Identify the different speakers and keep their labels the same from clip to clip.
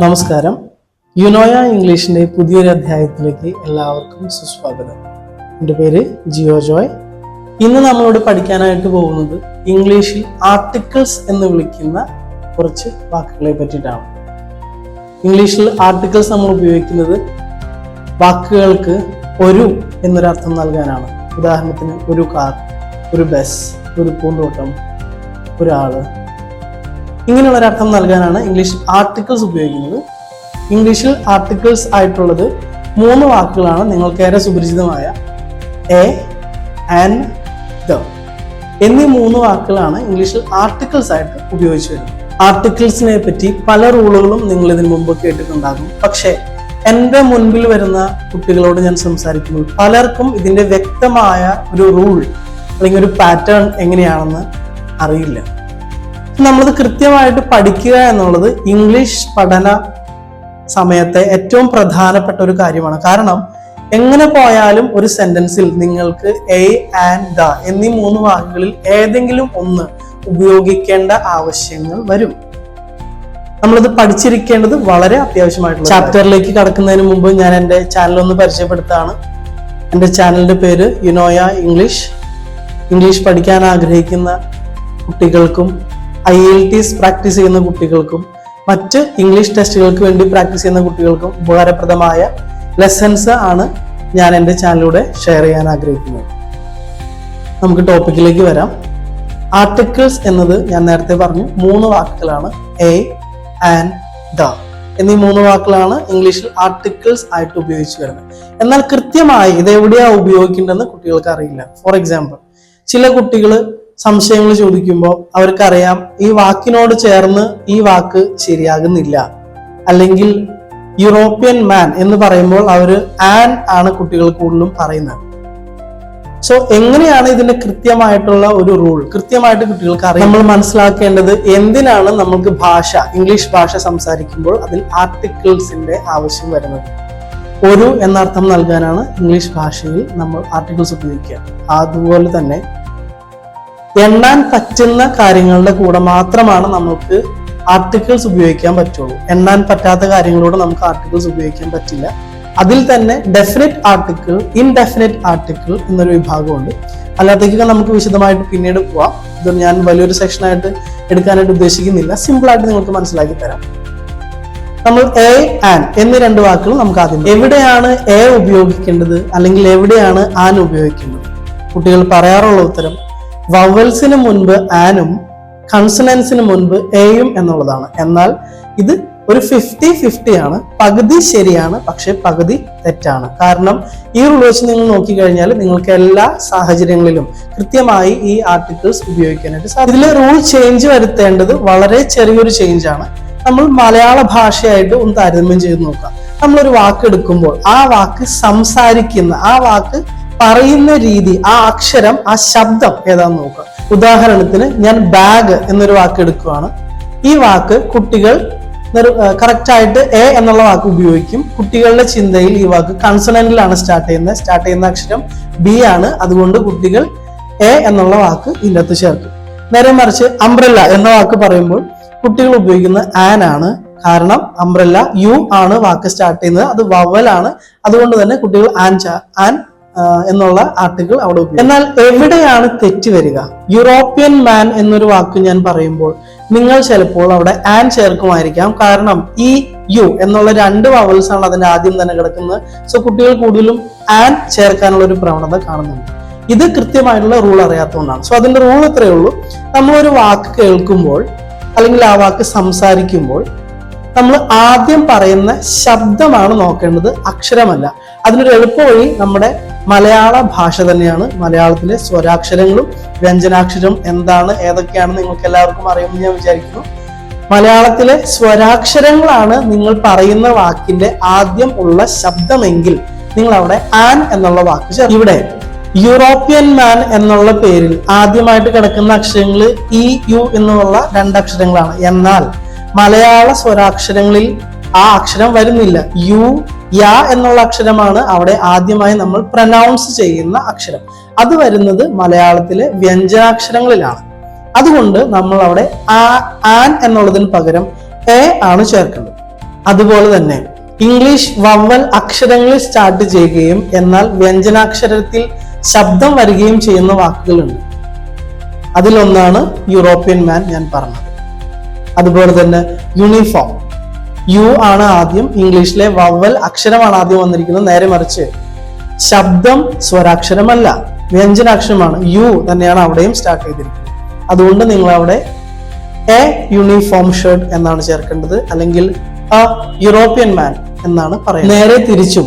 Speaker 1: നമസ്കാരം. യുനോയ ഇംഗ്ലീഷിന്റെ പുതിയൊരു അധ്യായത്തിലേക്ക് എല്ലാവർക്കും സുസ്വാഗതം. എൻ്റെ പേര് ജിയോ ജോയ്. ഇന്ന് നമ്മളോട് പഠിക്കാനായിട്ട് പോകുന്നത് ഇംഗ്ലീഷിൽ ആർട്ടിക്കിൾസ് എന്ന് വിളിക്കുന്ന കുറച്ച് വാക്കുകളെ പറ്റിയിട്ടാണ്. ഇംഗ്ലീഷിൽ ആർട്ടിക്കിൾസ് നമ്മൾ ഉപയോഗിക്കുന്നത് വാക്കുകൾക്ക് ഒരു എന്നൊരർത്ഥം നൽകാനാണ്. ഉദാഹരണത്തിന് ഒരു കാർ, ഒരു ബസ്, ഒരു പൂന്തോട്ടം, ഒരാള്, ഇങ്ങനെയുള്ളൊരർത്ഥം നൽകാനാണ് ഇംഗ്ലീഷിൽ ആർട്ടിക്കിൾസ് ഉപയോഗിക്കുന്നത്. ഇംഗ്ലീഷിൽ ആർട്ടിക്കിൾസ് ആയിട്ടുള്ളത് 3 വാക്കുകളാണ്. നിങ്ങൾക്കേറെ സുപരിചിതമായ എ, ആൻ, ദ എന്നീ 3 വാക്കുകളാണ് ഇംഗ്ലീഷിൽ ആർട്ടിക്കിൾസ് ആയിട്ട് ഉപയോഗിച്ചു വരുന്നത്. ആർട്ടിക്കിൾസിനെ പറ്റി പല റൂളുകളും നിങ്ങൾ ഇതിനു മുമ്പ് കേട്ടിട്ടുണ്ടാകും. പക്ഷേ എൻ്റെ മുൻപിൽ വരുന്ന കുട്ടികളോട് ഞാൻ സംസാരിക്കുമ്പോൾ പലർക്കും ഇതിൻ്റെ വ്യക്തമായ ഒരു റൂൾ അല്ലെങ്കിൽ ഒരു പാറ്റേൺ എങ്ങനെയാണെന്ന് അറിയില്ല. നമ്മളത് കൃത്യമായിട്ട് പഠിക്കുക എന്നുള്ളത് ഇംഗ്ലീഷ് പഠന സമയത്തെ ഏറ്റവും പ്രധാനപ്പെട്ട ഒരു കാര്യമാണ്. കാരണം എങ്ങനെ പോയാലും ഒരു സെന്റൻസിൽ നിങ്ങൾക്ക് എ, ആൻ, ദ എന്നീ 3 വാക്കുകളിൽ ഏതെങ്കിലും ഒന്ന് ഉപയോഗിക്കേണ്ട ആവശ്യങ്ങൾ വരും. നമ്മളത് പഠിച്ചിരിക്കേണ്ടത് വളരെ അത്യാവശ്യമായിട്ടുള്ള ചാപ്റ്ററിലേക്ക് കടക്കുന്നതിന് മുമ്പ് ഞാൻ എൻ്റെ ചാനൽ ഒന്ന് പരിചയപ്പെടുത്താണ്. എൻ്റെ ചാനലിന്റെ പേര് യുനോയ ഇംഗ്ലീഷ്. ഇംഗ്ലീഷ് പഠിക്കാൻ ആഗ്രഹിക്കുന്ന കുട്ടികൾക്കും IELTS പ്രാക്ടീസ് ചെയ്യുന്ന കുട്ടികൾക്കും മറ്റ് ഇംഗ്ലീഷ് ടെസ്റ്റുകൾക്ക് വേണ്ടി പ്രാക്ടീസ് ചെയ്യുന്ന കുട്ടികൾക്കും ഉപകാരപ്രദമായ ലെസൺസ് ആണ് ഞാൻ എൻ്റെ ചാനലിലൂടെ ഷെയർ ചെയ്യാൻ ആഗ്രഹിക്കുന്നത്. നമുക്ക് ടോപ്പിക്കിലേക്ക് വരാം. ആർട്ടിക്കിൾസ് എന്നത് ഞാൻ നേരത്തെ പറഞ്ഞു 3 വാക്കുകളാണ്. എ, ആൻ, ദ എന്നീ 3 വാക്കുകളാണ് ഇംഗ്ലീഷിൽ ആർട്ടിക്കിൾസ് ആയിട്ട് ഉപയോഗിച്ചു വരുന്നത്. എന്നാൽ കൃത്യമായി ഇത് എവിടെയാണ് ഉപയോഗിക്കേണ്ടതെന്ന് കുട്ടികൾക്ക് അറിയില്ല. ഫോർ എക്സാമ്പിൾ, ചില കുട്ടികൾ സംശയങ്ങൾ ചോദിക്കുമ്പോൾ അവർക്കറിയാം ഈ വാക്കിനോട് ചേർന്ന് ഈ വാക്ക് ശരിയാകുന്നില്ല, അല്ലെങ്കിൽ യൂറോപ്യൻ മാൻ എന്ന് പറയുമ്പോൾ അവര് ആൻ ആണ് കുട്ടികൾ കൂടുതലും പറയുന്നത്. സോ എങ്ങനെയാണ് ഇതിന്റെ കൃത്യമായിട്ടുള്ള ഒരു റൂൾ കൃത്യമായിട്ട് കുട്ടികൾക്ക് അറിയാം? നമ്മൾ മനസ്സിലാക്കേണ്ടത് എന്തിനാണ് നമ്മൾക്ക് ഇംഗ്ലീഷ് ഭാഷ സംസാരിക്കുമ്പോൾ അതിൽ ആർട്ടിക്കിൾസിന്റെ ആവശ്യം വരുന്നത്. ഒരു എന്നർത്ഥം നൽകാനാണ് ഇംഗ്ലീഷ് ഭാഷയിൽ നമ്മൾ ആർട്ടിക്കിൾസ് ഉപയോഗിക്കുക. അതുപോലെ തന്നെ എണ്ണാൻ പറ്റുന്ന കാര്യങ്ങളുടെ കൂടെ മാത്രമാണ് നമുക്ക് ആർട്ടിക്കിൾസ് ഉപയോഗിക്കാൻ പറ്റുള്ളൂ. എണ്ണാൻ പറ്റാത്ത കാര്യങ്ങളോട് നമുക്ക് ആർട്ടിക്കിൾസ് ഉപയോഗിക്കാൻ പറ്റില്ല. അതിൽ തന്നെ ഡെഫിനിറ്റ് ആർട്ടിക്കിൾ, ഇൻഡെഫിനിറ്റ് ആർട്ടിക്കിൾ എന്നൊരു വിഭാഗമുണ്ട്. അല്ലാത്തേക്കൊക്കെ നമുക്ക് വിശദമായിട്ട് പിന്നീട് പോവാം. ഇത് ഞാൻ വലിയൊരു സെക്ഷനായിട്ട് എടുക്കാനായിട്ട് ഉദ്ദേശിക്കുന്നില്ല. സിമ്പിൾ ആയിട്ട് നിങ്ങൾക്ക് മനസ്സിലാക്കി തരാം. നമ്മൾ എ, ആൻ എന്നീ 2 വാക്കുകൾ നമുക്ക് ആദ്യം, എവിടെയാണ് എ ഉപയോഗിക്കേണ്ടത് അല്ലെങ്കിൽ എവിടെയാണ് ആൻ ഉപയോഗിക്കേണ്ടത്? കുട്ടികൾ പറയാറുള്ള ഉത്തരം വവൽസിന് മുൻപ് ആനും കൺസണൻസിന് മുൻപ് എയും എന്നുള്ളതാണ്. എന്നാൽ ഇത് ഒരു 50-50 ആണ്. പകുതി ശരിയാണ്, പക്ഷെ പകുതി തെറ്റാണ്. കാരണം ഈ റൂൾ വെച്ച് നിങ്ങൾ നോക്കിക്കഴിഞ്ഞാൽ നിങ്ങൾക്ക് എല്ലാ സാഹചര്യങ്ങളിലും കൃത്യമായി ഈ ആർട്ടിക്കിൾസ് ഉപയോഗിക്കാനായിട്ട് സാധിക്കും. ഇതിൽ റൂൾ ചേഞ്ച് വരുത്തേണ്ടത് വളരെ ചെറിയൊരു ചേഞ്ച് ആണ്. നമ്മൾ മലയാള ഭാഷയായിട്ട് ഒന്ന് താരതമ്യം ചെയ്ത് നോക്കാം. നമ്മളൊരു വാക്ക് എടുക്കുമ്പോൾ ആ വാക്ക് സംസാരിക്കുന്ന, ആ വാക്ക് പറയുന്ന രീതി, ആ അക്ഷരം, ആ ശബ്ദം ഏതാന്ന് നോക്കുക. ഉദാഹരണത്തിന് ഞാൻ ബാഗ് എന്നൊരു വാക്ക് എടുക്കുകയാണ്. ഈ വാക്ക് കുട്ടികൾ കറക്റ്റ് ആയിട്ട് എ എന്നുള്ള വാക്ക് ഉപയോഗിക്കും. കുട്ടികളുടെ ചിന്തയിൽ ഈ വാക്ക് കൺസണന്റിലാണ് സ്റ്റാർട്ട് ചെയ്യുന്ന അക്ഷരം ബി ആണ്. അതുകൊണ്ട് കുട്ടികൾ എ എന്നുള്ള വാക്ക് ഇതിനകത്ത് ചേർക്കും. നേരെ മറിച്ച് അംബ്രല്ല എന്ന വാക്ക് പറയുമ്പോൾ കുട്ടികൾ ഉപയോഗിക്കുന്ന ആൻ ആണ്. കാരണം അംബ്രല്ല യു ആണ് വാക്ക് സ്റ്റാർട്ട് ചെയ്യുന്നത്, അത് വവലാണ്. അതുകൊണ്ട് തന്നെ കുട്ടികൾ ആൻ എന്നുള്ള ആർട്ടിക്കിൾ അവിടെ ഉപയോഗിക്കും. എന്നാൽ എവിടെയാണ് തെറ്റ് വരിക? യൂറോപ്യൻ മാൻ എന്നൊരു വാക്ക് ഞാൻ പറയുമ്പോൾ നിങ്ങൾ ചിലപ്പോൾ അവിടെ ആൻ ചേർക്കുമായിരിക്കാം. കാരണം ഈ യു എന്നുള്ള 2 വവൽസ് ആണ് അതിന്റെ ആദ്യം തന്നെ കിടക്കുന്നത്. സോ കുട്ടികൾ കൂടുതലും ആൻ ചേർക്കാനുള്ള ഒരു പ്രവണത കാണുന്നുണ്ട്. ഇത് കൃത്യമായിട്ടുള്ള റൂൾ അറിയാത്തതുകൊണ്ടാണ്. സോ അതിന്റെ റൂൾ ഇത്രയേ ഉള്ളൂ. നമ്മളൊരു വാക്ക് കേൾക്കുമ്പോൾ അല്ലെങ്കിൽ ആ വാക്ക് സംസാരിക്കുമ്പോൾ നമ്മൾ ആദ്യം പറയുന്ന ശബ്ദമാണ് നോക്കേണ്ടത്, അക്ഷരമല്ല. അതിനൊരു എളുപ്പ വഴി നമ്മുടെ മലയാള ഭാഷ തന്നെയാണ്. മലയാളത്തിലെ സ്വരാക്ഷരങ്ങളും വ്യഞ്ജനാക്ഷരം എന്താണ്, ഏതൊക്കെയാണെന്ന് നിങ്ങൾക്ക് എല്ലാവർക്കും അറിയുമെന്ന് ഞാൻ വിചാരിക്കുന്നു. മലയാളത്തിലെ സ്വരാക്ഷരങ്ങളാണ് നിങ്ങൾ പറയുന്ന വാക്കിന്റെ ആദ്യം ഉള്ള ശബ്ദമെങ്കിൽ നിങ്ങൾ അവിടെ ആൻ എന്നുള്ള വാക്ക് ചേർക്കും. ഇവിടെ യൂറോപ്യൻ മാൻ എന്നുള്ള പേരിൽ ആദ്യമായിട്ട് കിടക്കുന്ന അക്ഷരങ്ങൾ ഇ, യു എന്നുള്ള 2 അക്ഷരങ്ങളാണ്. എന്നാൽ മലയാള സ്വരാക്ഷരങ്ങളിൽ ആ അക്ഷരം വരുന്നില്ല. യു, യ എന്നുള്ള അക്ഷരമാണ് അവിടെ ആദ്യമായി നമ്മൾ പ്രനൗൺസ് ചെയ്യുന്ന അക്ഷരം. അത് വരുന്നത് മലയാളത്തിലെ വ്യഞ്ജനാക്ഷരങ്ങളിലാണ്. അതുകൊണ്ട് നമ്മൾ അവിടെ ആൻ എന്നുള്ളതിന് പകരം എ ആണ് ചേർക്കേണ്ടത്. അതുപോലെ തന്നെ ഇംഗ്ലീഷ് വവ്വൽ അക്ഷരങ്ങളിൽ സ്റ്റാർട്ട് ചെയ്യുകയും എന്നാൽ വ്യഞ്ജനാക്ഷരത്തിൽ ശബ്ദം വരികയും ചെയ്യുന്ന വാക്കുകളുണ്ട്. അതിലൊന്നാണ് യൂറോപ്യൻ മാൻ ഞാൻ പറഞ്ഞത്. അതുപോലെ തന്നെ യൂണിഫോം, യു ആണ് ആദ്യം, ഇംഗ്ലീഷിലെ വവ്വൽ അക്ഷരമാണ് ആദ്യം വന്നിരിക്കുന്നത്. നേരെ മറിച്ച് ശബ്ദം സ്വരാക്ഷരമല്ല, വ്യഞ്ജനാക്ഷരമാണ്. യു തന്നെയാണ് അവിടെയും സ്റ്റാർട്ട് ചെയ്തിരിക്കുന്നത്. അതുകൊണ്ട് നിങ്ങൾ അവിടെ എ യൂണിഫോം ഷർട്ട് എന്നാണ് ചേർക്കേണ്ടത്, അല്ലെങ്കിൽ എ യൂറോപ്യൻ മാൻ എന്നാണ് പറയുന്നത്. നേരെ തിരിച്ചും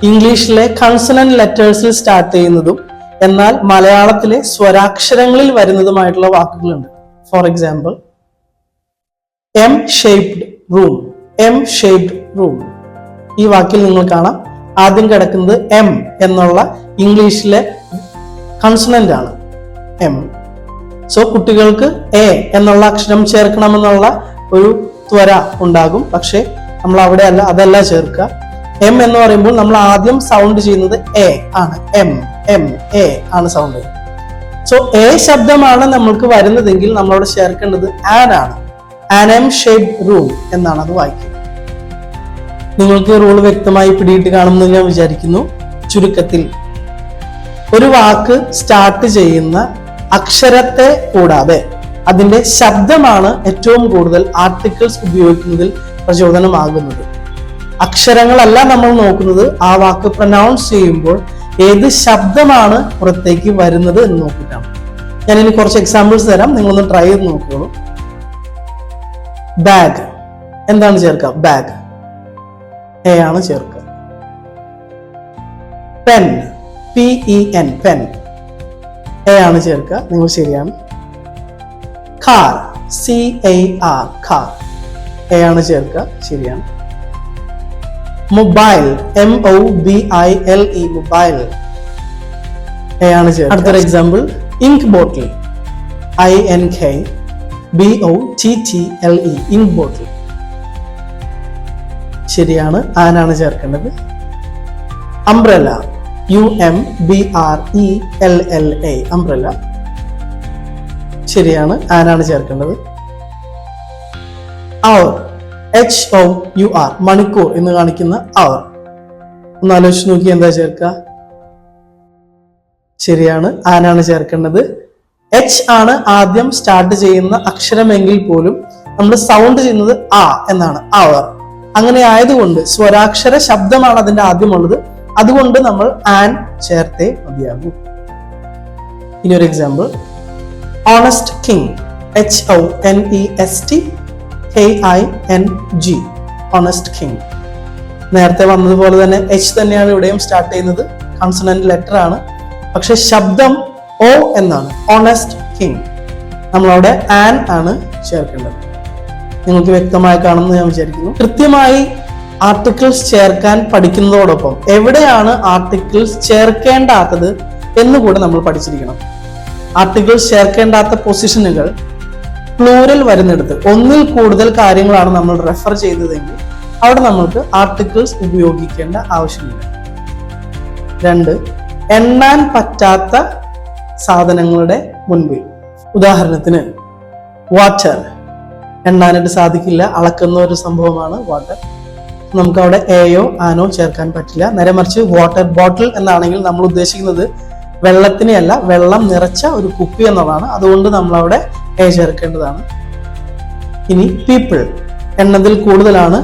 Speaker 1: ഇംഗ്ലീഷിലെ കൺസണന്റ് ലെറ്റേഴ്സിൽ സ്റ്റാർട്ട് ചെയ്യുന്നതും എന്നാൽ മലയാളത്തിലെ സ്വരാക്ഷരങ്ങളിൽ വരുന്നതുമായിട്ടുള്ള വാക്കുകളുണ്ട്. For example, M shaped room, M shaped room. ഈ വാക്കിൽ നിങ്ങൾ കാണാം ആദ്യം കിടക്കുന്നത് എം എന്നുള്ള ഇംഗ്ലീഷിലെ കൺസണന്റ് ആണ്, എം. സോ കുട്ടികൾക്ക് എ എന്നുള്ള അക്ഷരം ചേർക്കണമെന്നുള്ള ഒരു ത്വര ഉണ്ടാകും. പക്ഷെ നമ്മൾ അവിടെ അല്ല, അതല്ല ചേർക്കുക. എം എന്ന് പറയുമ്പോൾ നമ്മൾ ആദ്യം സൗണ്ട് ചെയ്യുന്നത് എ ആണ്. എം എം എ ആണ് സൗണ്ട്. സോ എ ശബ്ദമാണ് നമ്മൾക്ക് വരുന്നതെങ്കിൽ നമ്മളവിടെ ചേർക്കേണ്ടത് ആൻ ആണ്. ആൻ എം ഷേപ്ഡ് റൂം എന്നാണ് അത് വായിക്കുക. നിങ്ങൾക്ക് റൂൾ വ്യക്തമായി പിടിയിട്ട് കാണുമെന്ന് ഞാൻ വിചാരിക്കുന്നു. ചുരുക്കത്തിൽ ഒരു വാക്ക് സ്റ്റാർട്ട് ചെയ്യുന്ന അക്ഷരത്തെ കൂടാതെ അതിന്റെ ശബ്ദമാണ് ഏറ്റവും കൂടുതൽ ആർട്ടിക്കിൾസ് ഉപയോഗിക്കുന്നതിൽ പ്രചോദനമാകുന്നത്. അക്ഷരങ്ങളല്ല നമ്മൾ നോക്കുന്നത്, ആ വാക്ക് പ്രൊനൗൺസ് ചെയ്യുമ്പോൾ ഏത് ശബ്ദമാണ് പുറത്തേക്ക് വരുന്നത് എന്ന് നോക്കിയിട്ടാണ്. ഞാൻ ഇനി കുറച്ച് എക്സാമ്പിൾസ് തരാം, നിങ്ങളൊന്ന് ട്രൈ ചെയ്ത് നോക്കിയോളൂ. ബാഗ്, എന്താണ് ചേർക്കുക? ബാഗ്, എ ആണ് ചേർക്കുക. പെൻ, PEN, പെൻ, എ ആണ് ചേർക്കുക. നിങ്ങൾ ശരിയാണ്. കാർ, CAR, കാർ, എ ആണ് ചേർക്കുക. ശരിയാണ്. മൊബൈൽ, MOBILE, മൊബൈൽ, എ ആണ് ചേർക്കുക. അടുത്തൊരു എക്സാമ്പിൾ, ഇങ്ക് ബോട്ടിൽ, INKBOTTLE, ഇങ്ക് ബോട്ടിൽ, ശരിയാണ്. ആനാണ് ചേർക്കേണ്ടത്. അംബ്രല്ല, UMBRELLA, അംബ്രല്ല, ശരിയാണ്. ആനാണ് ചേർക്കേണ്ടത്. അവർ, HOUR, മണിക്കൂർ എന്ന് കാണിക്കുന്ന അവർ. ഒന്ന് ആലോചിച്ച് നോക്കി, എന്താ ചേർക്കുക? ശരിയാണ്, ആനാണ് ചേർക്കേണ്ടത്. H ആണ് ആദ്യം സ്റ്റാർട്ട് ചെയ്യുന്ന അക്ഷരമെങ്കിൽ പോലും നമ്മൾ സൗണ്ട് ചെയ്യുന്നത് ആ എന്നാണ്, അവർ. അങ്ങനെ ആയതുകൊണ്ട് സ്വരാക്ഷര ശബ്ദമാണ് അതിന്റെ ആദ്യമുള്ളത്. അതുകൊണ്ട് നമ്മൾ ആൻ ചേർത്തേ മതിയാകൂ. ഇനി ഒരു example, honest king, HONESTKING, honest king. നേരത്തെ വന്നതുപോലെ തന്നെ H തന്നെയാണ് ഇവിടെയും സ്റ്റാർട്ട് ചെയ്യുന്നത്, കൺസണന്റ് ലെറ്റർ ആണ്. പക്ഷെ ശബ്ദം O എന്നാണ്, ഓണസ്റ്റ് കിങ്. നമ്മളവിടെ ആൻ ആണ് ചേർക്കേണ്ടത്. നിങ്ങൾക്ക് വ്യക്തമായി കാണുമെന്ന് ഞാൻ വിചാരിക്കുന്നു. കൃത്യമായി ആർട്ടിക്കിൾസ് ചേർക്കാൻ പഠിക്കുന്നതോടൊപ്പം എവിടെയാണ് ആർട്ടിക്കിൾസ് ചേർക്കേണ്ടാത്തത് എന്നുകൂടെ നമ്മൾ പഠിച്ചിരിക്കണം. ആർട്ടിക്കിൾസ് ചേർക്കേണ്ടാത്ത പൊസിഷനുകൾ പ്ലൂറൽ വരുന്നിടത്ത് ഒന്നിൽ കൂടുതൽ കാര്യങ്ങളാണ് നമ്മൾ റെഫർ ചെയ്തതെങ്കിൽ അവിടെ നമ്മൾക്ക് ആർട്ടിക്കിൾസ് ഉപയോഗിക്കേണ്ട ആവശ്യമില്ല. 2, എണ്ണാൻ പറ്റാത്ത സാധനങ്ങളുടെ മുൻപിൽ. ഉദാഹരണത്തിന് വാട്ടർ, എണ്ണാനായിട്ട് സാധിക്കില്ല, അളക്കുന്ന ഒരു സംഭവമാണ് വാട്ടർ. നമുക്ക് അവിടെ എയോ ആനോ ചേർക്കാൻ പറ്റില്ല. നേരെ മറിച്ച് വാട്ടർ ബോട്ടിൽ എന്നാണെങ്കിൽ നമ്മൾ ഉദ്ദേശിക്കുന്നത് വെള്ളത്തിനെയല്ല, വെള്ളം നിറച്ച ഒരു കുപ്പി എന്നതാണ്. അതുകൊണ്ട് നമ്മൾ അവിടെ എ ചേർക്കേണ്ടതാണ്. ഇനി പീപ്പിൾ, എണ്ണത്തിൽ കൂടുതലാണ്,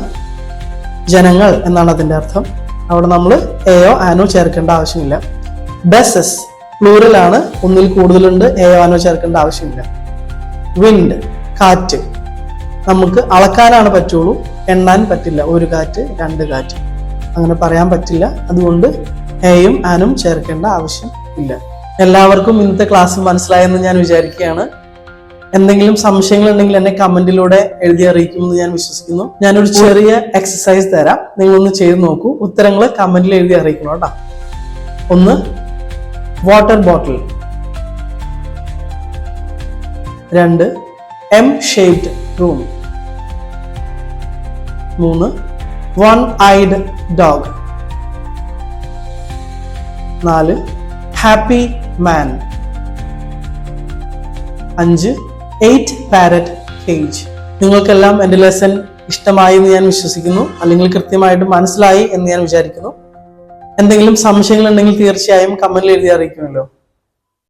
Speaker 1: ജനങ്ങൾ എന്നാണ് അതിന്റെ അർത്ഥം. അവിടെ നമ്മൾ എയോ ആനോ ചേർക്കേണ്ട ആവശ്യമില്ല. ബസസ്, പ്ലൂറലാണ്, ഒന്നിൽ കൂടുതലുണ്ട്, എയോ ആനോ ചേർക്കേണ്ട ആവശ്യമില്ല. വിൻഡ്, കാറ്റ്, നമുക്ക് അളക്കാനാണ് പറ്റുള്ളൂ, എണ്ണാൻ പറ്റില്ല. ഒരു കാറ്റ്, 2 കാറ്റ്, അങ്ങനെ പറയാൻ പറ്റില്ല. അതുകൊണ്ട് എയും ആനും ചേർക്കേണ്ട ആവശ്യം ഇല്ല. എല്ലാവർക്കും ഇന്നത്തെ ക്ലാസ് മനസ്സിലായെന്ന് ഞാൻ വിചാരിക്കുകയാണ്. എന്തെങ്കിലും സംശയങ്ങൾ ഉണ്ടെങ്കിൽ എന്നെ കമന്റിലൂടെ എഴുതി അറിയിക്കുമെന്ന് ഞാൻ വിശ്വസിക്കുന്നു. ഞാനൊരു ചെറിയ എക്സസൈസ് തരാം, നിങ്ങളൊന്ന് ചെയ്ത് നോക്കൂ. ഉത്തരങ്ങൾ കമന്റിൽ എഴുതി അറിയിക്കണം കേട്ടോ. 1, water bottle. 2, M shaped room. 3, one-eyed dog. 4, happy man. 5, 8 parrot cage. നിങ്ങൾക്കെല്ലാം എൻ്റെ ലെസൺ ഇഷ്ടമായി എന്ന് ഞാൻ വിശ്വസിക്കുന്നു, അല്ലെങ്കിൽ കൃത്യമായിട്ട് മനസ്സിലായി എന്ന് ഞാൻ വിചാരിക്കുന്നു. എന്തെങ്കിലും സംശയങ്ങൾ ഉണ്ടെങ്കിൽ തീർച്ചയായും കമന്റിൽ എഴുതി അറിയിക്കുമല്ലോ.